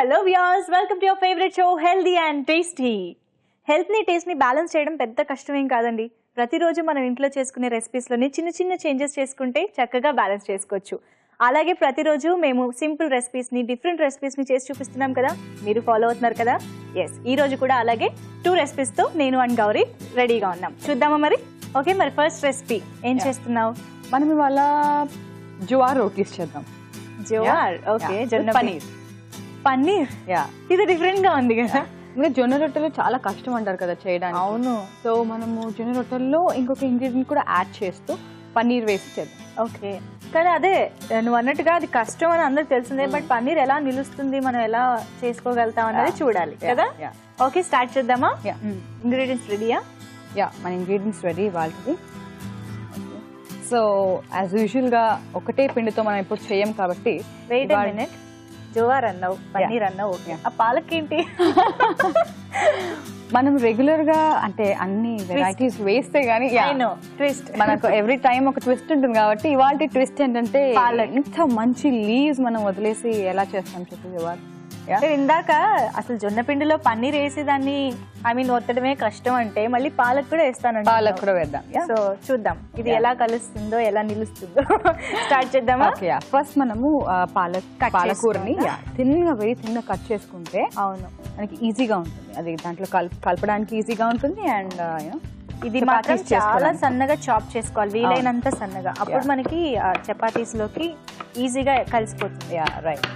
Hello viewers, welcome to your favourite show healthy and tasty. Health ని taste ని balance చేయడం పెద్ద కష్టమేం కాదండి. ప్రతిరోజు మనం ఇంట్లో చేసుకునే రెసిపీస్లోని చిన్న చిన్న చేంజెస్ చేసుకుంటే చక్కగా బ్యాలెన్స్ చేసుకోవచ్చు. అలాగే ప్రతిరోజు మేము సింపుల్ రెసిపీస్ని, డిఫరెంట్ రెసిపీస్ని చేసి చూపిస్తున్నాం కదా, మీరు ఫాలో అవుతున్నారు కదా. ఎస్, ఈ రోజు కూడా అలాగే 2 రెసిపీస్తో నేను అండ్ గౌరీ రెడీగా ఉన్నాం. చూద్దామా మరి? ఓకే, మరి ఫస్ట్ రెసిపీ ఏం చేస్తున్నావు? మనం ఇవాళ జువార్ రోటీస్ చేద్దాం. జోవార్, ఓకే. జొన్న పనీర్. పన్నీర్, ఇది డిఫరెంట్ గా ఉంది కదా. ఇంకా జొన్న రొట్టెలు చాలా కష్టం అంటారు కదా చేయడానికి. అవును. సో మనము జొన్న రొట్టెల్లో ఇంకొక ఇంగ్రీడియంట్ కూడా యాడ్ చేస్తూ పన్నీర్ వేసి చేద్దాం. ఓకే, కానీ అదే నువ్వు అన్నట్టుగా అది కష్టం అని అందరికి తెలిసిందే. బట్ పన్నీర్ ఎలా నిలుస్తుంది, మనం ఎలా చేసుకోగలుగుతాం అనేది చూడాలి కదా. ఓకే, స్టార్ట్ చేద్దామా? ఇంగ్రీడియంట్స్ రెడీయా? మన ఇంగ్రీడియంట్స్ రెడీ వాళ్ళకి. సో యాజ్ యూజువల్ గా ఒకటే పిండితో మనం ఇప్పుడు చేయం కాబట్టి. వెయిట్ ఎ మినిట్, జోవార్ అన్నావు, పన్నీర్ అన్నావు, ఓకే. ఆ పాలకేంటి? మనం రెగ్యులర్ గా అంటే అన్ని వెరైటీస్ వేస్తే గానీ ట్విస్ట్ మనకు ఎవ్రీ టైం ఒక ట్విస్ట్ ఉంటుంది కాబట్టి ఇవాళ ట్విస్ట్ ఏంటంటే ఇంత మంచి లీవ్స్ మనం వదిలేసి ఎలా చేస్తాం చెప్పు జవార్. ఇందాక అసలు జొన్న పిండిలో పన్నీర్ వేసి దాన్ని ఒత్తడమే కష్టం అంటే మళ్ళీ పాలక్ కూడా వేస్తాను. పాలక్ కూడా వేద్దాం. సో చూద్దాం ఇది ఎలా కలుస్తుందో, ఎలా నిలుస్తుందో. స్టార్ట్ చేద్దామా? ఫస్ట్ మనము పాలకూరని తిన్నగా వెరీ తిన్నగా కట్ చేసుకుంటే అవును మనకి ఈజీగా ఉంటుంది. అది దాంట్లో కలపడానికి ఈజీగా ఉంటుంది. అండ్ ఇది మాత్రం చాలా సన్నగా చాప్ చేసుకోవాలి, వీలైనంత సన్నగా. అప్పుడు మనకి చపాతీస్ లోకి ఈజీగా కలిసిపోతుంది. రైట్.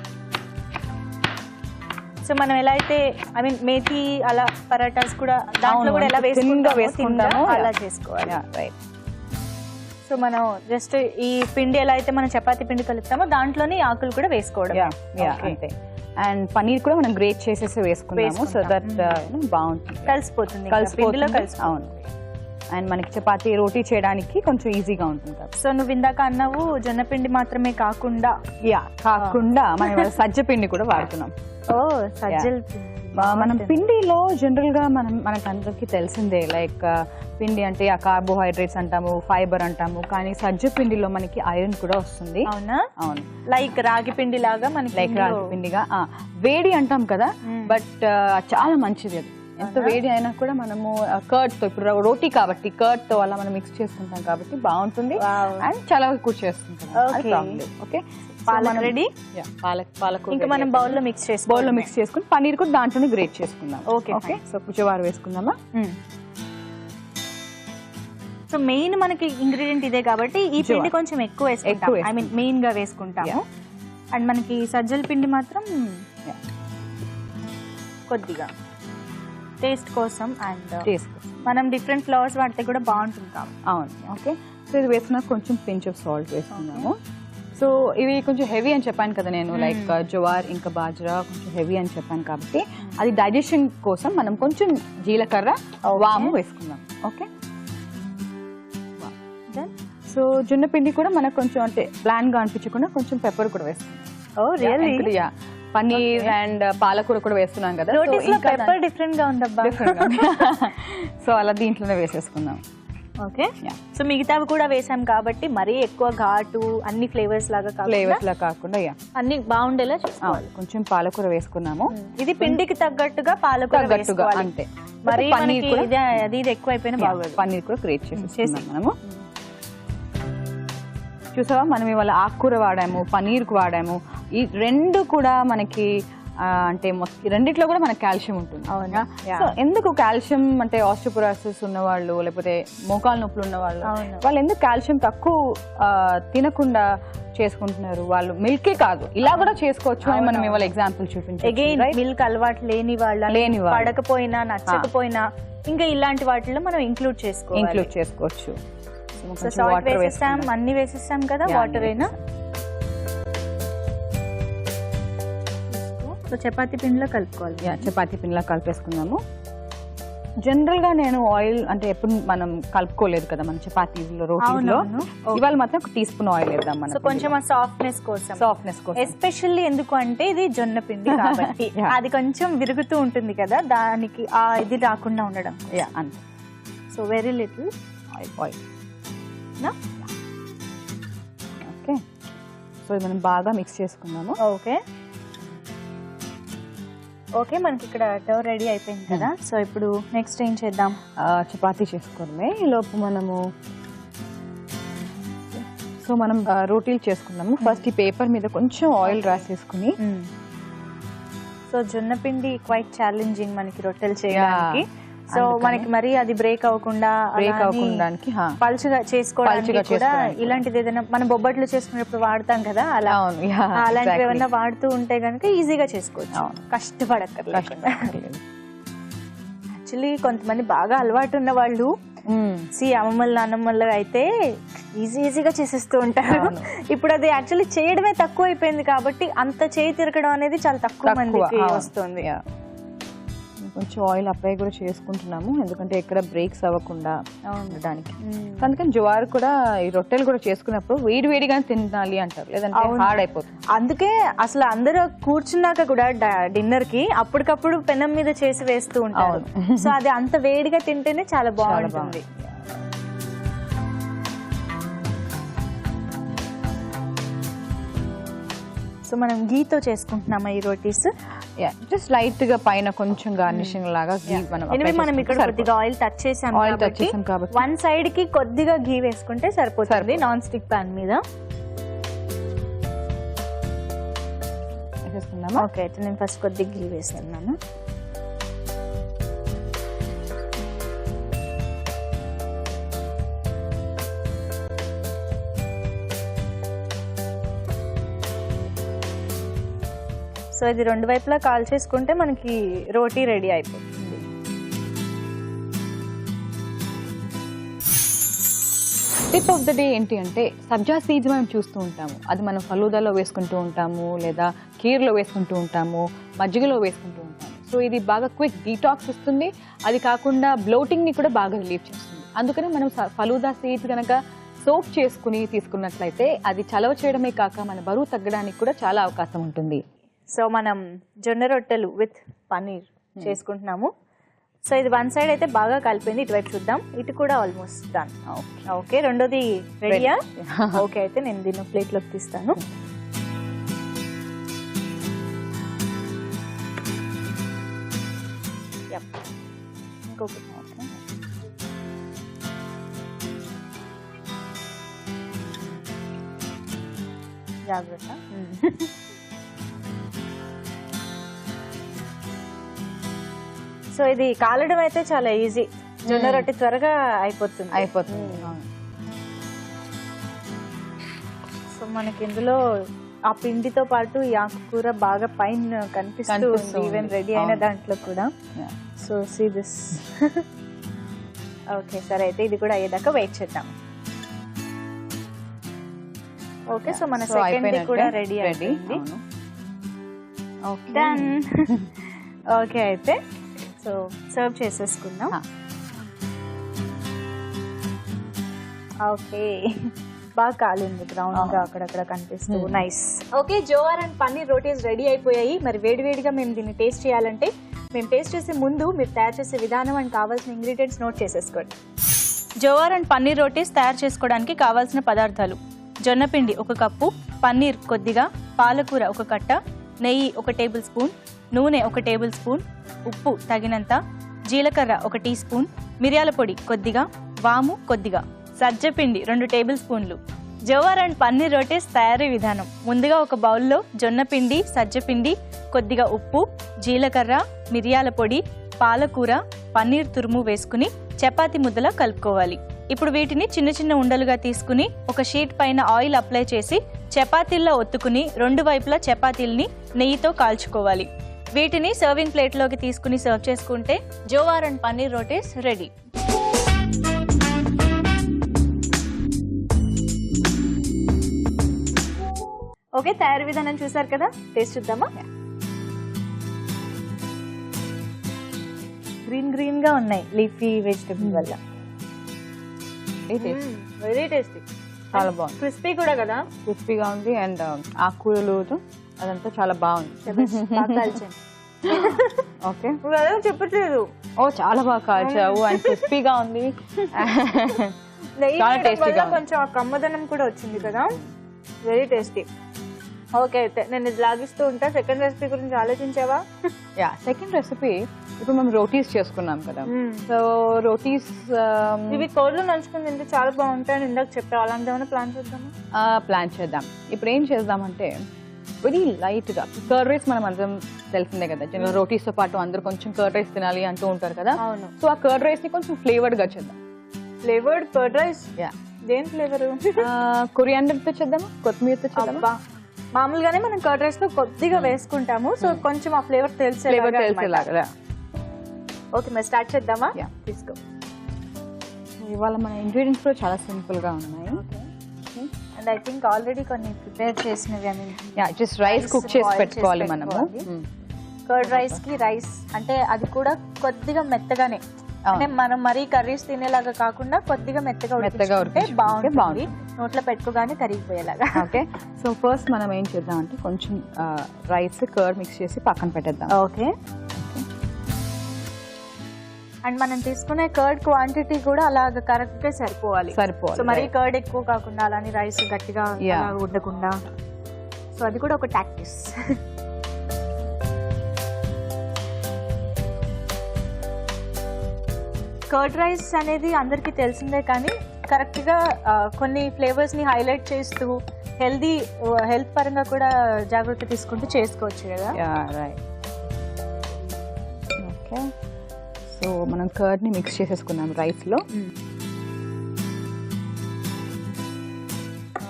సో మనం ఎలా అయితే మేథీ అలా పరాటాస్ కూడా దాంట్లో కూడా ఎలా వేసుకుంటామో అలా చేసుకోవాలి. రైట్. సో మనం జస్ట్ ఈ పిండి ఎలా అయితే మనం చపాతీ పిండి కలుపుతామో దాంట్లోనే ఆకులు కూడా వేసుకోవడం. అంతే. అండ్ పన్నీర్ కూడా మనం గ్రేట్ చేసేసి వేసుకుంటాము. సో దట్ బాగుంటుంది, కలిసిపోతుంది. అవును. అండ్ మనకి చపాతీ రోటీ చేయడానికి కొంచెం ఈజీగా ఉంటుంది కదా. సో నువ్వు ఇందాక అన్నావు జొన్న పిండి మాత్రమే కాకుండా మనం సజ్జ పిండి కూడా వాడుతున్నాం. ఓ, సజ్జల మనం పిండిలో జనరల్ గా మనకు అందరికి తెలిసిందే, లైక్ పిండి అంటే ఆ కార్బోహైడ్రేట్స్ అంటాము, ఫైబర్ అంటాము, కానీ సజ్జ పిండిలో మనకి ఐరన్ కూడా వస్తుంది. అవునా? అవును. లైక్ రాగి పిండి లాగా మనకి, లైక్ రాగి పిండిగా వేడి అంటాం కదా, బట్ చాలా మంచిది అది. ఎంత వేడి అయినా కూడా మనము కర్డ్ తో, ఇప్పుడు రోటీ కాబట్టి కర్డ్ తో అలా మనం మిక్స్ చేసుకుంటాం కాబట్టి బాగుంటుంది. అండ్ చాలా ఎక్కువ చేసుకుంటాం. Okay, palak ready. పాలక్ ఇంకా మనం బౌల్లో మిక్స్ చేసుకుని పన్నీర్ కూడా దాంట్లోనే గ్రేట్ చేసుకుందాం. ఓకే. సో కుచవారు వేసుకుందామా? సో మెయిన్ మనకి ఇంగ్రీడియంట్ ఇదే కాబట్టి ఈ పిండి కొంచెం ఎక్కువ వేసుకుంటాం, మెయిన్ గా వేసుకుంటాము. అండ్ మనకి సజ్జల పిండి మాత్రం కొద్దిగా టేస్ట్ కోసం. అండ్ మనం డిఫరెంట్ ఫ్లవర్స్ వాడితే కూడా బాగుంటుంది కాబట్టి. అవును. ఓకే, సో ఇది వేసుకున్నాక కొంచెం పించ్ ఆఫ్ సాల్ట్ వేసుకున్నాము. సో ఇవి కొంచెం హెవీ అని చెప్పాను కదా నేను, లైక్ జవార్ ఇంకా బాజ్రా కొంచెం హెవీ అని చెప్పాను కాబట్టి అది డైజెషన్ కోసం మనం కొంచెం జీలకర్ర, వాము వేసుకుందాం. ఓకే. సో జొన్న పిండి కూడా మనకు కొంచెం అంటే ప్లాన్ గా అనిపించకుండా కొంచెం పెప్పర్ కూడా వేసుకుందాం. పన్నీర్ అండ్ పాలకూర కూడా వేస్తున్నాం కదా, పెప్పర్ డిఫరెంట్ గా ఉందబ్బా. సో అలా దీంట్లోనే వేసేసుకుందాం. ఓకే. సో మిగతావి కూడా వేసాం కాబట్టి మరీ ఎక్కువ ఘాటు అన్ని ఫ్లేవర్స్ లాగా కాకుండా అన్ని బాగుండేలా చేసుకోవాలి. కొంచెం పాలకూర వేసుకున్నాము. ఇది పిండికి తగ్గట్టుగా పాలకూర అంతే. మరి అది ఎక్కువ అయిపోయినా బాగోదు. పన్నీర్ కూడా క్రియేట్ చేసేసుకున్నాం మనము. చూసావా, మనం ఇవాళ ఆకుకూర వాడాము, పన్నీర్ కు వాడాము. ఈ రెండు కూడా మనకి అంటే రెండిట్లో కూడా మనకి కాల్షియం ఉంటుంది. అవునా? సో ఎందుకు కాల్షియం అంటే ఆస్టియోపోరోసిస్ ఉన్నవాళ్ళు, లేకపోతే మోకాలు నొప్పులు ఉన్న వాళ్ళు ఎందుకు కాల్షియం తక్కువ తినకుండా చేసుకుంటున్నారు? వాళ్ళు మిల్కే కాదు, ఇలా కూడా చేసుకోవచ్చు అని మనం ఇవాళ ఎగ్జాంపుల్ చూపించాం. అగైన్ మిల్క్ అలవాటు లేని వాళ్ళు, పడకపోయినా నచ్చకపోయినా ఇంకా ఇలాంటి వాటిలో మనం ఇంక్లూడ్ చేసుకోవచ్చు. సాల్ట్ వేసేస్తాం, అన్ని వేసేస్తాం కదా, వాటర్ అయినా. సో చపాతీ పిండిలో కలుపుకోవాలి. చపాతీ పిండిలో కలిపేసుకున్నాము. జనరల్ గా నేను ఆయిల్ అంటే ఎప్పుడు మనం కలుపుకోలేదు కదా మన చపాతీలో, రోటీలో. ఇవాళ మాత్రం 1 టీ స్పూన్ ఆయిల్ వేద్దాం మనం, కొంచెం సాఫ్ట్నెస్ కోసం. ఎస్పెషల్లీ ఎందుకు అంటే ఇది జొన్న పిండి కాబట్టి అది కొంచెం విరుగుతూ ఉంటుంది కదా, దానికి ఇది రాకుండా ఉండడం. అంతే. So very little oil. Okay, so మనం బాగా మిక్స్ చేసుకున్నాము. ఓకే. ఓకే, మనకి ఇక్కడ డో రెడీ అయిపోయింది కదా. సో ఇప్పుడు నెక్స్ట్ ఏం చేద్దాం? చపాతీ చేసుకోవడమే. ఈ లోపు మనము రోటీలు చేసుకున్నాము. ఫస్ట్ ఈ పేపర్ మీద కొంచెం ఆయిల్ రాసేసుకుని. సో జొన్న పిండి క్వైట్ ఛాలెంజింగ్ మనకి రొట్టెలు చేయడానికి. సో మనకి మరి అది బ్రేక్ అవ్వకుండా పలుచగా చేసుకోవడానికి కూడా ఇలాంటిది ఏదైనా మనం బొబ్బట్లు చేసుకునేప్పుడు వాడతాం కదా, అలా అలాంటివి ఏమైనా వాడుతూ ఉంటే కనుక ఈజీగా చేసుకోవచ్చు, కష్టపడక్కర్లేదు. యాక్చువల్లీ కొంతమంది బాగా అలవాటు ఉన్న వాళ్ళు అమ్మమ్మల నాన్నమ్మలు అయితే ఈజీగా చేసేస్తూ ఉంటారు. ఇప్పుడు అది యాక్చువల్లీ చేయడమే తక్కువ అయిపోయింది కాబట్టి అంత చేయి తిరగడం అనేది చాలా తక్కువ మందికి వస్తుంది. కొంచెం ఆయిల్ అప్లై కూడా చేసుకుంటున్నాము, ఎందుకంటే ఎక్కడ బ్రేక్స్ అవ్వకుండా ఉండడానికి. అందుకని జవారు కూడా ఈ రొట్టెలు కూడా చేసుకున్నప్పుడు వేడిగా తినాలి అంటారు, లేదంటే హార్డ్ అయిపోతుంది. అందుకే అసలు అందరూ కూర్చున్నాక కూడా డిన్నర్ కి అప్పటికప్పుడు పెనం మీద చేసి వేస్తూ ఉంటారు. సో అది అంత వేడిగా తింటేనే చాలా బాగుంటుంది. సో మనం గీతో చేసుకుంటున్నామా ఈ రోటీస్? జస్ట్ లైట్ గా పైన కొంచెం గార్నిషింగ్ లాగా గీ మనం ఇక్కడ కొద్దిగా ఆయిల్ టచ్ చేసాం కాబట్టి వన్ సైడ్ కి కొద్దిగా గీ వేసుకుంటే సరిపోతుంది. నాన్ స్టిక్ పాన్ మీద వేసుకున్నామా? ఓకే, అయితే నేను ఫస్ట్ కొద్దిగా గీ వేస్తున్నాను. సో ఇది రెండు వైపులా కాల్ చేసుకుంటే మనకి రోటీ రెడీ అయిపోతుంది. టిప్ ఆఫ్ ద డే ఏంటి అంటే సబ్జా సీడ్స్ మనం చూస్తూ ఉంటాము. అది మనం ఫలూదాలో వేసుకుంటూ ఉంటాము, లేదా కీర్లో వేసుకుంటూ ఉంటాము, మజ్జిగలో వేసుకుంటూ ఉంటాము. సో ఇది బాగా క్విక్ డీటాక్స్ ఇస్తుంది. అది కాకుండా బ్లోటింగ్ని కూడా బాగా రిలీఫ్ చేస్తుంది. అందుకని మనం ఫలూదా సీడ్స్ కనుక సోప్ చేసుకుని తీసుకున్నట్లయితే అది చలవ చేయడమే కాక మన బరువు తగ్గడానికి కూడా చాలా అవకాశం ఉంటుంది. సో మనం జొన్న రొట్టెలు విత్ పన్నీర్ చేసుకుంటున్నాము. సో ఇది వన్ సైడ్ అయితే బాగా కలిపింది, ఇటువైపు చూద్దాం. ఇటు కూడా ఆల్మోస్ట్ డన్. ఓకే, రెండోది రెడీయా? ఓకే, అయితే నేను దీన్ని ప్లేట్లోకి తీస్తాను. ఇంకొకటి జాగ్రత్త. సో ఇది కాలడం అయితే చాలా ఈజీ. జొన్న రొట్టె త్వరగా అయిపోతుంది. సో మనకి ఇందులో ఆ పిండితో పాటు ఈ ఆకుకూర బాగా పైన కనిపిస్తూ ఉంది, ఈవెన్ రెడీ అయిన దాంట్లో కూడా. So see this. ఓకే, సరే అయితే ఇది కూడా అయ్యేదాకా వెయిట్ చేద్దాం. ఓకే, సో మన సెకండ్ కూడా రెడీ అయింది. డన్. ఓకే, అయితే సో సర్వ్ చేసేసుకుందాం. ఓకే, బాగా కాలింది, బ్రౌన్ గా అక్కడక్కడ కనిపిస్తూ. Nice. Okay, jowar and paneer rotis ready అయిపోయాయి. మరి వేడివేడిగా మేము దీన్ని టేస్ట్ చేయాలంటే మేము టేస్ట్ చేసే ముందు మీరు తయారు చేసే విధానం అండ్ కావాల్సిన ఇంగ్రీడియంట్స్ నోట్ చేసేసుకోండి. జోవార్ అండ్ పన్నీర్ రోటీస్ తయారు చేసుకోవడానికి కావాల్సిన పదార్థాలు: జొన్నపిండి 1 కప్పు, పన్నీర్ కొద్దిగా, పాలకూర 1 కట్ట, నెయ్యి 1 టేబుల్ స్పూన్, నూనె 1 టేబుల్ స్పూన్, ఉప్పు తగినంత, జీలకర్ర 1 టీ స్పూన్, మిరియాల పొడి కొద్దిగా, వాము కొద్దిగా, సజ్జపిండి 2 టేబుల్ స్పూన్లు. జోవార్ అండ్ పన్నీర్ రోటీస్ తయారీ విధానం: ముందుగా ఒక బౌల్లో జొన్నపిండి, సజ్జపిండి, కొద్దిగా ఉప్పు, జీలకర్ర, మిరియాల పొడి, పాలకూర, పన్నీర్ తురుము వేసుకుని చపాతీ ముద్దలా కలుపుకోవాలి. ఇప్పుడు వీటిని చిన్న చిన్న ఉండలుగా తీసుకుని ఒక షీట్ పైన ఆయిల్ అప్లై చేసి చపాతీల్లో ఒత్తుకుని 2 వైపులా చపాతీల్ని నెయ్యితో కాల్చుకోవాలి. వీటిని సర్వింగ్ ప్లేట్లోకి తీసుకుని సర్వ్ చేసుకుంటే jowar and paneer rotis ready. Okay, తయారీ విధానం చూసారు కదా, టేస్ట్ చూద్దామా? గ్రీన్ గా ఉన్నాయి లీఫీ వెజిటబుల్ వల్ల. వెరీ టేస్టీ, చాలా బాగుంది. క్రిస్పీ కూడా కదా, క్రిస్పీగా ఉంది. అండ్ ఆకుకూరలు అదంతా చాలా బాగుంది. ఓకే, చెప్పట్లేదు. ఓ చాలా బాగా కాల్చావు అండ్ క్రిస్పీగా ఉంది. చాలా టేస్టీగా, కొంచెం ఆ కమ్మదనం కూడా వచ్చింది కదా, వెరీ టేస్టీ. ఓకే, అయితే నేను ఇది లాగిస్తూ ఉంటా. సెకండ్ రెసిపీ గురించి ఆలోచించావా? యా, సెకండ్ రెసిపీ ఇప్పుడు మనం రోటీస్ చేసుకున్నాం కదా. సో రోటీస్ ఇవి కోళ్ళు నంచుకుని తింటే చాలా బాగుంటాయని ఇందాక చెప్పావు. అలాంటి ఏమైనా ప్లాన్ చేద్దామా? ప్లాన్ చేద్దాం. ఇప్పుడు ఏం చేద్దామంటే వెరీ లైట్ గా కర్డ్ రైస్ మనం అందరం తెలిసిందే కదా. జనరల్ రోటీస్ తో పాటు అందరూ కొంచెం కర్డ్ రైస్ తినాలి అంటూ ఉంటారు కదా. అవును. సో ఆ కర్డ్ రైస్ ని కొంచెం ఫ్లేవర్డ్ గా చేద్దాం. Flavoured curd rice? యా. దేని ఫ్లేవర్? కొరియాండర్ తో చేద్దామా, కొత్తిమీరతో చేద్దామా? మామూలుగానే మనం కర్డ్ రైస్ లో కొద్దిగా వేసుకుంటాము. సో కొంచెం ఆ ఫ్లేవర్ తెలిసేలాగా. ఓకే, మరి స్టార్ట్ చేద్దామా? యా, తీసుకో. ఇవాళ మన ఇంగ్రీడియంట్స్ కూడా చాలా సింపుల్ గా ఉన్నాయి. అండ్ ఐ థింక్ ఆల్రెడీ కొన్ని ప్రిపేర్ చేసినవి. యా, జస్ట్ రైస్ కుక్ చేసి పెట్టుకోవాలి మనము. కర్డ్ రైస్ కి రైస్ అంటే అది కూడా కొద్దిగా మెత్తగానే, అంటే మనం మరీ కర్రీస్ తినేలాగా కాకుండా కొద్దిగా మెత్తగా ఉడికించుకుంటే బాగుంటుంది. నోట్లో పెట్టుకోగానే కరిగిపోయేలాగా. ఓకే, సో ఫస్ట్ మనం ఏం చేద్దాం అంటే కొంచెం రైస్ కర్డ్ మిక్స్ చేసి పక్కన పెట్టేద్దాం. ఓకే. అండ్ మనం తీసుకునే కర్డ్ క్వాంటిటీ కూడా అలాగ కరెక్ట్ గా సరిపోవాలి. సో మరి కర్డ్ ఎక్కువ కాకుండా అలానే రైస్ గట్టిగా ఉండకుండా. సో అది కూడా ఒక టాక్టిక్స్. కర్డ్ రైస్ అనేది అందరికీ తెలిసిందే, కానీ కరెక్ట్ గా కొన్ని ఫ్లేవర్స్ ని హైలైట్ చేస్తూ హెల్త్ పరంగా కూడా జాగ్రత్త తీసుకుంటూ చేసుకోవచ్చు కదా. ఓకే, సో మనం కర్డ్ ని మిక్స్ చేసేసుకున్నాం రైస్ లో.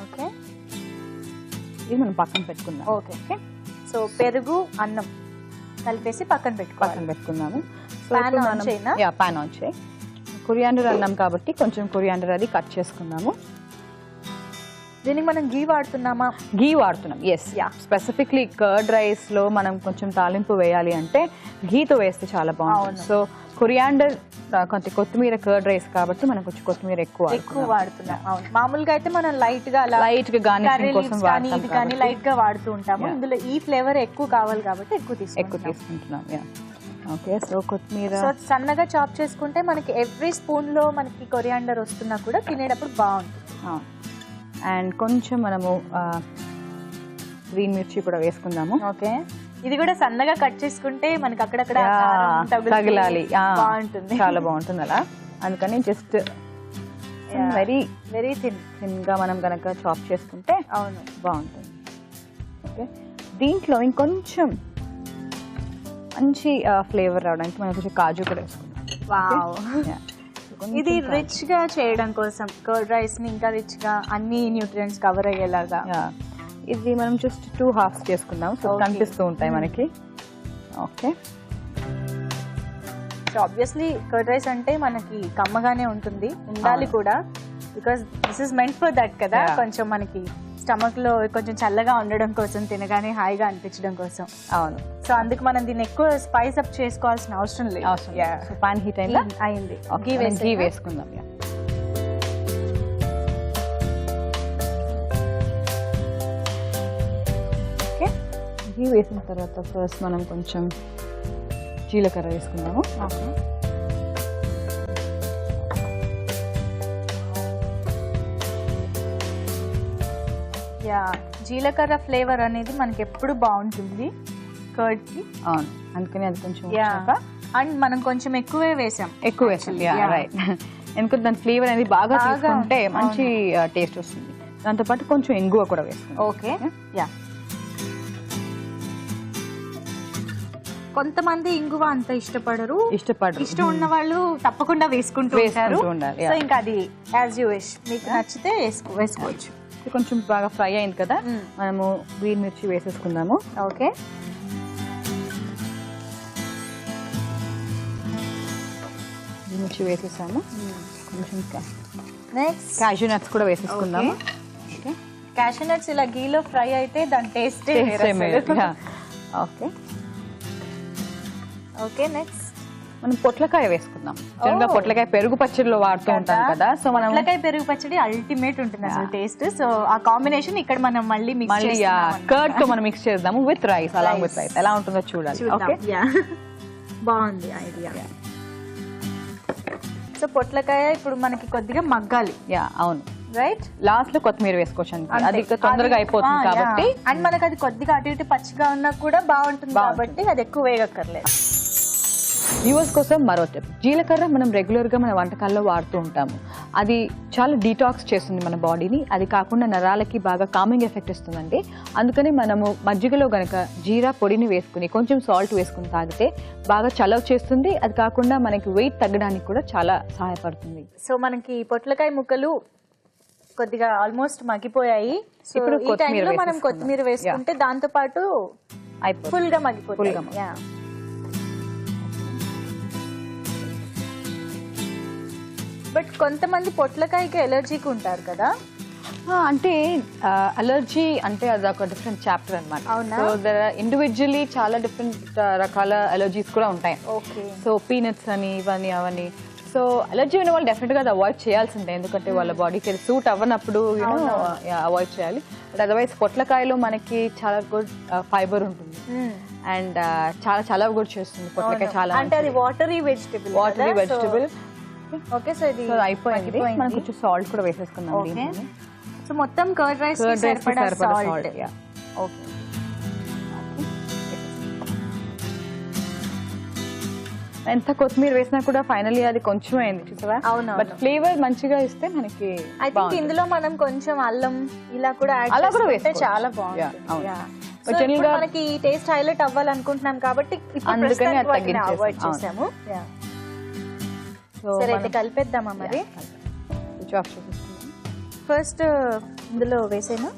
ఓకే, ఇది మనం పక్కన పెట్టుకుందాం. ఓకే, సో పెరుగు అన్నం కలిపేసి పక్కన పెట్టుకున్నాము. పాన్ ఆన్ చేయి. కొరియాండర్ అన్నం కాబట్టి కొంచెం కొరియాండర్ అది కట్ చేసుకున్నాము. దీనికి మనం గీ వాడుతున్నామా? గీ వాడుతున్నాం. ఎస్, స్పెసిఫిక్లీ కర్డ్ రైస్ లో మనం కొంచెం తాలింపు వేయాలి అంటే ఘీతో వేస్తే చాలా బాగుంటుంది. సో కొరియాండర్ కొంచెం కొత్తిమీర కర్డ్ రైస్ కాబట్టి మనం కొంచెం కొత్తిమీర ఎక్కువ వాడుతున్నాం. మామూలుగా అయితే మనం లైట్ గా గార్నిషింగ్ కోసం కానీ లైట్ గా వాడుతూ ఉంటాము. ఇందులో ఈ ఫ్లేవర్ ఎక్కువ కావాలి కాబట్టి ఎక్కువ తీసుకుంటున్నాం. ఓకే, సో కొత్తిమీర సన్నగా చాప్ చేసుకుంటే మనకి ఎవ్రీ స్పూన్ లో మనకి కొరియాండర్ వస్తున్నా కూడా తినేటప్పుడు బాగుంటుంది. అండ్ కొంచెం మనము గ్రీన్ మిర్చి కూడా వేసుకుందాము. ఓకే, ఇది కూడా సన్నగా కట్ చేసుకుంటే మనకి అక్కడక్కడ తగిలాలి, బాగుంటుంది, చాలా బాగుంటుంది అలా. అందుకని జస్ట్ వెరీ వెరీ థిన్ గా మనం కనుక చాప్ చేసుకుంటే అవును బాగుంటుంది. ఓకే, దీంట్లో ఇంకొంచెం మంచి ఫ్లేవర్ రావడానికి మనం కొంచెం కాజు కూడా వేసుకుందాం. ఇది రిచ్ గా చేయడం కోసం కర్డ్ రైస్ ని ఇంకా రిచ్ గా అన్ని న్యూట్రియంట్స్ కవర్ అయ్యేలాగా. ఇది మనం జస్ట్ 2 halves చేసుకుందాం. సో కనిపిస్తూ ఉంటాయి మనకి. Okay, so obviously curd rice అంటే మనకి కమ్మగానే ఉండాలి కూడా, because this is meant for that కదా. కొంచెం మనకి స్టమక్ లో కొంచెం చల్లగా ఉండడం కోసం, తినగానే హాయిగా అనిపించడం కోసం. అవును, సో అందుకు మనం దీన్ని ఎక్కువ స్పైస్ అప్ చేసుకోవాల్సిన అవసరం లేదు. పాన్ హీట్ అయింది. గీ వేసుకుందాం. ఓకే, గీ వేసిన తర్వాత ఫస్ట్ మనం కొంచెం జీలకర్ర వేసుకుందాము. ఓకే, జీలకర్ర ఫ్లేవర్ అనేది మనకి ఎప్పుడు బాగుంటుంది కర్డ్ కి. అవును, అందుకని అది కొంచెం అండ్ మనం కొంచెం ఎక్కువ వేసాం. రైట్, ఎందుకంటే దాని ఫ్లేవర్ అనేది బాగా తీసుకుంటే మంచి టేస్ట్ వస్తుంది. దాంతోపాటు కొంచెం ఇంగువ కూడా వేసుకుంటాం. ఓకే, కొంతమంది ఇంగువ అంత ఇష్టపడరు. ఇష్టం ఉన్న వాళ్ళు తప్పకుండా వేసుకుంటూ ఉంటారు. సో ఇంకా అది యాజ్ యూ విష్, మీకు నచ్చితే వేసుకోవచ్చు. కొంచెం బాగా ఫ్రై అయింది కదా, మనము గ్రీన్ మిర్చి వేసేసుకుందాము. ఓకే, గ్రీన్ మిర్చి వేసేసాము. కొంచెం నెక్స్ట్ క్యాష్యూ నట్స్ కూడా వేసేసుకుందాము. క్యాష్యూ నట్స్ ఇలా గీలో ఫ్రై అయితే దాని టేస్ట్. ఓకే, ఓకే, నెక్స్ట్ మనం పొట్లకాయ వేసుకుందాం. జనరల్గా పొట్లకాయ పెరుగు పచ్చడిలో వాడుతూ ఉంటాం కదా. సో మనం పొట్లకాయ పెరుగు పచ్చడి అల్టిమేట్ ఉంటుంది అసలు టేస్ట్. సో ఆ కాంబినేషన్ ఇక్కడ మనం మళ్ళీ కర్డ్ తో మనం మిక్స్ చేద్దాము with rice, along with rice. ఎలా ఉంటుందో చూడాలి. ఓకే, బాగుంది ఐడియా. సో పొట్లకాయ ఇప్పుడు మనకి కొద్దిగా మగ్గాలి. అవును, రైట్. లాస్ట్ లో కొత్తిమీర వేసుకోవచ్చు అంతే. అది తొందరగా అయిపోతుంది కాబట్టి. అండ్ మనకి అది కొద్దిగా అటు ఇటు పచ్చిగా ఉన్నా కూడా బాగుంటుంది కాబట్టి అది ఎక్కువ వేగక్కర్లేదు. వ్యూవర్స్ కోసం మరో టిప్. జీలకర్ర మనం రెగ్యులర్ గా మన వంటకాల్లో వాడుతూ ఉంటాము. అది చాలా డీటాక్స్ చేస్తుంది మన బాడీని. అది కాకుండా నరాలకి బాగా కామింగ్ ఎఫెక్ట్ ఇస్తుందండి. అందుకని మనము మజ్జిగలో గనక జీరా పొడిని వేసుకుని కొంచెం సాల్ట్ వేసుకుని తాగితే బాగా చలవ చేస్తుంది. అది కాకుండా మనకి వెయిట్ తగ్గడానికి కూడా చాలా సహాయపడుతుంది. సో మనకి పొట్లకాయ ముక్కలు కొద్దిగా ఆల్మోస్ట్ మగ్గిపోయాయి. ఇప్పుడు ఈ టైంలో మనం కొత్తిమీర వేసుకుంటే దాంతో పాటు ఫుల్ గా మగ్గిపోతుంది. బట్ కొంతమంది పొట్లకాయకి ఎలర్జీకి ఉంటారు కదా. అంటే అలర్జీ అంటే అది ఒక డిఫరెంట్ చాప్టర్ అనమాట. అవునా? సో ఇండివిజువల్లీ చాలా డిఫరెంట్ రకాల అలర్జీస్ కూడా ఉంటాయి. ఓకే. సో పీనట్స్ అని ఇవన్నీ అవన్నీ. సో అలర్జీ ఉన్న వాళ్ళు డెఫినెట్ గా అది అవాయిడ్ చేయాల్సిందే. ఎందుకంటే వాళ్ళ బాడీకి అది సూట్ అవ్వనప్పుడు అవాయిడ్ చేయాలి. బట్ అదర్వైజ్ పొట్లకాయలో మనకి చాలా గుడ్ ఫైబర్ ఉంటుంది అండ్ చాలా చలవ కూడా చేస్తుంది పొట్లకాయ. చాలా అంటే అది వాటరీ వెజిటబుల్. ఓకే. సో ఇది అయిపోయింది. మనం కొంచెం సాల్ట్ కూడా వేసేసుకుందాం దీంట్లో. సో మొత్తం కర్డ్ రైస్ కి సరిపడా సాల్ట్. ఓకే. ఎంత కొత్తిమీర వేసినా కూడా ఫైనల్లీ అది కొంచెం అయింది చూసావా. అవును. బట్ ఫ్లేవర్ మంచిగా ఇస్తే మనకి ఐ థింక్ ఇందులో మనం కొంచెం అల్లం ఇలా కూడా యాడ్ చేస్తే చాలా బాగుంటుంది. మనకి టేస్ట్ హైలైట్ అవ్వాలనుకుంటున్నాం కాబట్టి అందుకని అవాయిడ్ చేసాము. సరే అయితే కలిపేద్దామా మరి. ఫస్ట్ ఇందులో వేసేనా.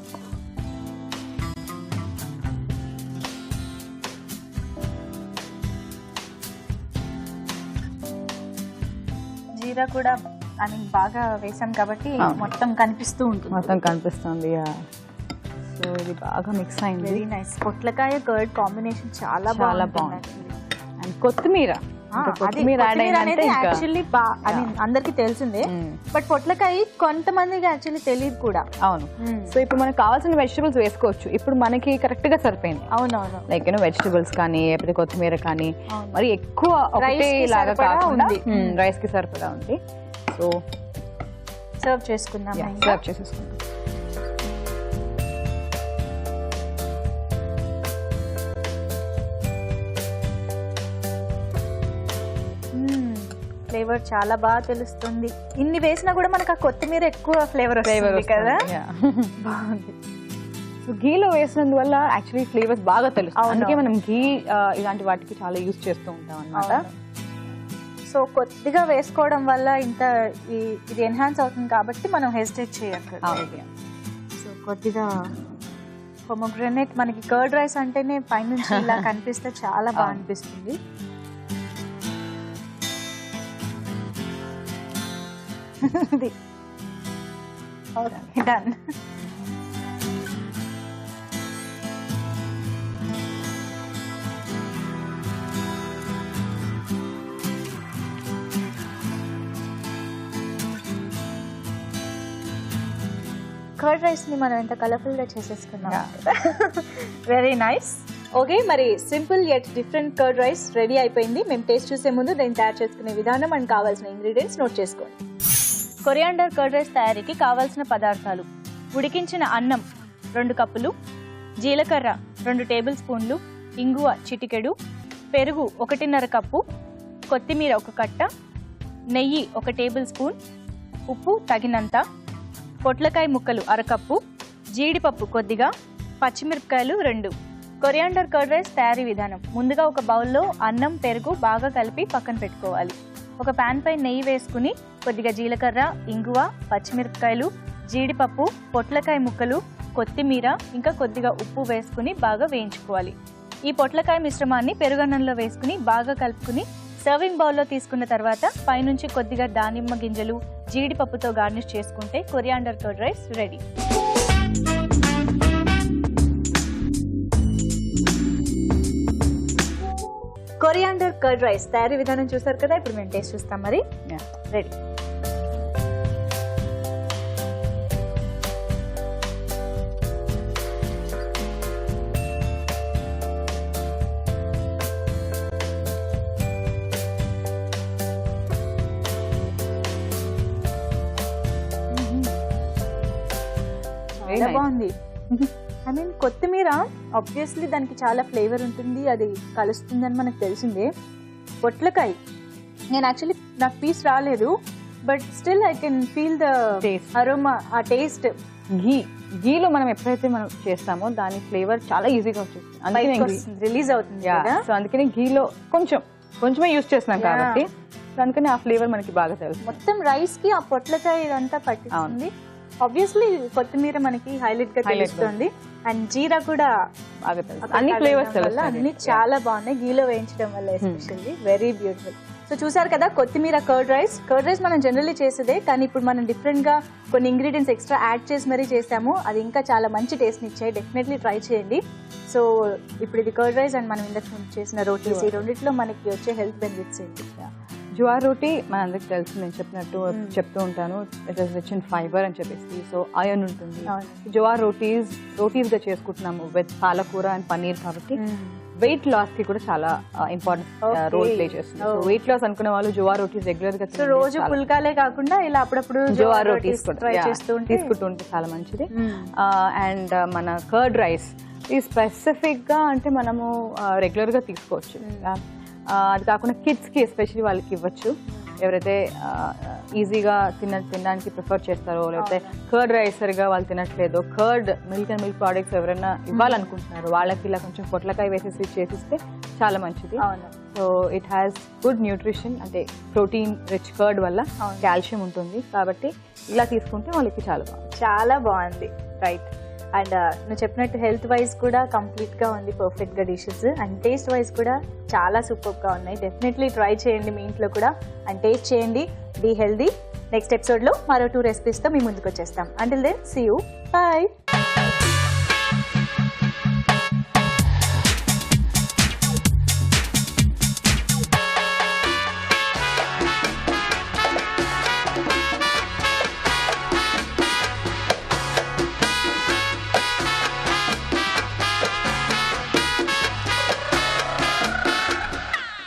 జీరా కూడా ఐ మీన్ బాగా వేసాం కాబట్టి మొత్తం కనిపిస్తూ ఉంటుంది. మొత్తం కనిపిస్తుంది. సో ఇది బాగా మిక్స్ అయింది. Very nice. పొట్లకాయ కర్డ్ కాంబినేషన్ చాలా బాగుంది. అండ్ కొత్తిమీర అనేది యాక్చువల్లీ అందరికి తెలిసిందే. బట్ పొట్లకాయ కొంతమందికి యాక్చువల్లీ తెలియదు కూడా. అవును. సో ఇప్పుడు మనకు కావాల్సిన వెజిటబుల్స్ వేసుకోవచ్చు. ఇప్పుడు మనకి కరెక్ట్ గా సరిపోయింది. అవునవును. లైక్ వెజిటబుల్స్ కానీ లేకపోతే కొత్తిమీర కానీ మరి ఎక్కువ ఒకటే లాగా కాకుండా రైస్ కి సరిపడా ఉంది. సో సర్వ్ చేసుకుందాం. సర్వ్ చేసేసుకుందాం. ఫ్లేవర్ చాలా బాగా తెలుస్తుంది. ఇన్ని వేసినా కూడా మనకు ఆ కొత్తిమీర ఎక్కువ ఫ్లేవర్ వస్తుంది కదా. బాగుంది. సో గీలో వేసినందువల్ల యాక్చువల్లీ ఫ్లేవర్స్ బాగా తెలుస్తుంది. అందుకే మనం గీ ఇలాంటి వాటికి చాలా యూజ్ చేస్తూ ఉంటాం అన్నమాట. సో కొద్దిగా వేసుకోవడం వల్ల ఇంత ఇది ఎన్హాన్స్ అవుతుంది కాబట్టి మనం హెసిటేట్ చేయక్కర్లేదు. సో కొద్దిగా పొమోగ్రనేట్ మనకి కర్డ్ రైస్ అంటేనే పైనుంచి ఇలా కనిపిస్తే చాలా బాగా అనిపిస్తుంది. డన్. కర్డ్ రైస్ ని మనం ఎంత కలర్ఫుల్ గా చేసేసుకున్నాం. Very nice. ఓకే, మరి simple yet different curd rice ready అయిపోయింది. మేము టేస్ట్ చూసే ముందు దీన్ని తయారు చేసుకునే విధానం అండ్ కావాల్సిన ఇంగ్రీడియంట్స్ నోట్ చేసుకోండి. కొరియాండర్ కర్డ్ రైస్ తయారీకి కావాల్సిన పదార్థాలు: ఉడికించిన అన్నం 2 కప్పులు, జీలకర్ర 2 టేబుల్ స్పూన్లు, ఇంగువ చిటికెడు, పెరుగు 1.5 కప్పు, కొత్తిమీర 1 కట్ట, నెయ్యి 1 టేబుల్ స్పూన్, ఉప్పు తగినంత, పొట్లకాయ ముక్కలు 1/2 కప్పు, జీడిపప్పు కొద్దిగా, పచ్చిమిరపకాయలు 2. కొరియాండర్ కర్డ్ రైస్ తయారీ విధానం: ముందుగా ఒక బౌల్లో అన్నం పెరుగు బాగా కలిపి పక్కన పెట్టుకోవాలి. ఒక పాన్ పై నెయ్యి వేసుకుని కొద్దిగా జీలకర్ర, ఇంగువ, పచ్చిమిరపకాయలు, జీడిపప్పు, పొట్లకాయ ముక్కలు, కొత్తిమీర ఇంకా కొద్దిగా ఉప్పు వేసుకుని బాగా వేయించుకోవాలి. ఈ పొట్లకాయ మిశ్రమాన్ని పెరుగన్నంలో వేసుకుని బాగా కలుపుకుని సర్వింగ్ బౌల్లో తీసుకున్న తర్వాత పైనుంచి కొద్దిగా దానిమ్మ గింజలు, జీడిపప్పుతో గార్నిష్ చేసుకుంటే coriander curd rice ready. Coriander curd rice తయారీ విధానం చూసారు కదా. ఇప్పుడు మేము టేస్ట్ చూస్తాం. మరి రెడీ. చాలా బాగుంది. ఐ మీన్ కొత్తిమీర ఆబ్వియస్లీ దానికి చాలా ఫ్లేవర్ ఉంటుంది, అది కలుస్తుందని మనకు తెలిసిందే. పొట్లకాయ నేను యాక్చువల్లీ నాకు పీస్ రాలేదు, but still I can feel the Taste. Aroma, ఆ టేస్ట్. గీలో మనం ఎప్పుడైతే మనం చేస్తామో దాని ఫ్లేవర్ చాలా ఈజీగా వచ్చేస్తుంది, రిలీజ్ అవుతుంది కదా. సో అందుకని గీలో కొంచెమే యూజ్ చేస్తున్నాం కాబట్టి సో అందుకని ఆ ఫ్లేవర్ మనకి బాగా తెలుసు. మొత్తం రైస్ కి ఆ పొట్లకాయ ఇదంతా పట్టిస్తుంది. ఆబ్వియస్లీ కొత్తిమీర మనకి హైలైట్ గా తెలుస్తుంది, అండ్ జీరా కూడా బాగా తెలుసు, అన్ని ఫ్లేవర్స్ తెలుసు. అన్ని చాలా బాగున్నాయి గీలో వేయించడం వల్ల, ఎస్పెషల్లీ వెరీ బ్యూటిఫుల్. సో చూసారు కదా కొత్తిమీర కర్డ్ రైస్ మనం జనరల్లీ చేసేదే, కానీ ఇప్పుడు మనం డిఫరెంట్ గా కొన్ని ఇంగ్రీడియంట్స్ ఎక్స్ట్రా యాడ్ చేసి మరీ చేసాము. అది ఇంకా చాలా మంచి టేస్ట్ ఇచ్చాయి, డెఫినెట్లీ ట్రై చేయండి. సో ఇప్పుడు ఇది కర్డ్ రైస్ అండ్ మనం ఇంతకు ముందు చేసిన రోటీస్, ఈ రెండిట్లో మనకి వచ్చే హెల్త్ బెనిఫిట్స్ ఏంటి? జువార్ రోటీ మన అందరికి తెలుసు, నేను చెప్పినట్టు చెప్తూ ఉంటాను, it is rich in fibre అని చెప్పేసి, సో ఐరన్ ఉంటుంది. జువార్ రోటీస్ గా చేసుకుంటున్నాము విత్ పాలకూర అండ్ పన్నీర్, కాబట్టి వెయిట్ లాస్ కి కూడా చాలా ఇంపార్టెంట్ రోల్ ప్లే చేస్తుంది. వెయిట్ లాస్ అనుకునే వాళ్ళు జువార్ రోటీస్ రెగ్యులర్ గా రోజు పుల్కాలే కాకుండా ఇలా అప్పుడప్పుడు జువార్ రోటీస్ తీసుకుంటుంటే చాలా మంచిది. అండ్ మన కర్డ్ రైస్ ఇది స్పెసిఫిక్ గా అంటే మనము రెగ్యులర్ గా తీసుకోవచ్చు. అది కాకుండా కిడ్స్ కి ఎస్పెషల్లీ వాళ్ళకి ఇవ్వచ్చు, ఎవరైతే ఈజీగా తినడానికి ప్రిఫర్ చేస్తారో, లేకపోతే కర్డ్ రైస్ సరిగా వాళ్ళు తినట్లేదు, curd milk and milk products ఎవరైనా ఇవ్వాలనుకుంటున్నారు వాళ్ళకి ఇలా కొంచెం పొట్లకాయ వేసేసి చేసిస్తే చాలా మంచిది. So it has good nutrition, అంటే ప్రోటీన్ రిచ్ కర్డ్ వల్ల కాల్షియం ఉంటుంది, కాబట్టి ఇలా తీసుకుంటే వాళ్ళకి చాలా బాగుంది. రైట్. అండ్ నువ్వు చెప్పినట్టు హెల్త్ వైజ్ కూడా కంప్లీట్ గా ఉంది, పర్ఫెక్ట్ గా డిషెస్, అండ్ టేస్ట్ వైజ్ కూడా చాలా సూపర్ గా ఉన్నాయి. డెఫినెట్లీ ట్రై చేయండి మీ ఇంట్లో కూడా, అండ్ టేస్ట్ చేయండి. Be healthy. నెక్స్ట్ ఎపిసోడ్ లో మరో 2 రెసిపీస్ తో మీ ముందుకు వచ్చేస్తాం. Until then see you, by.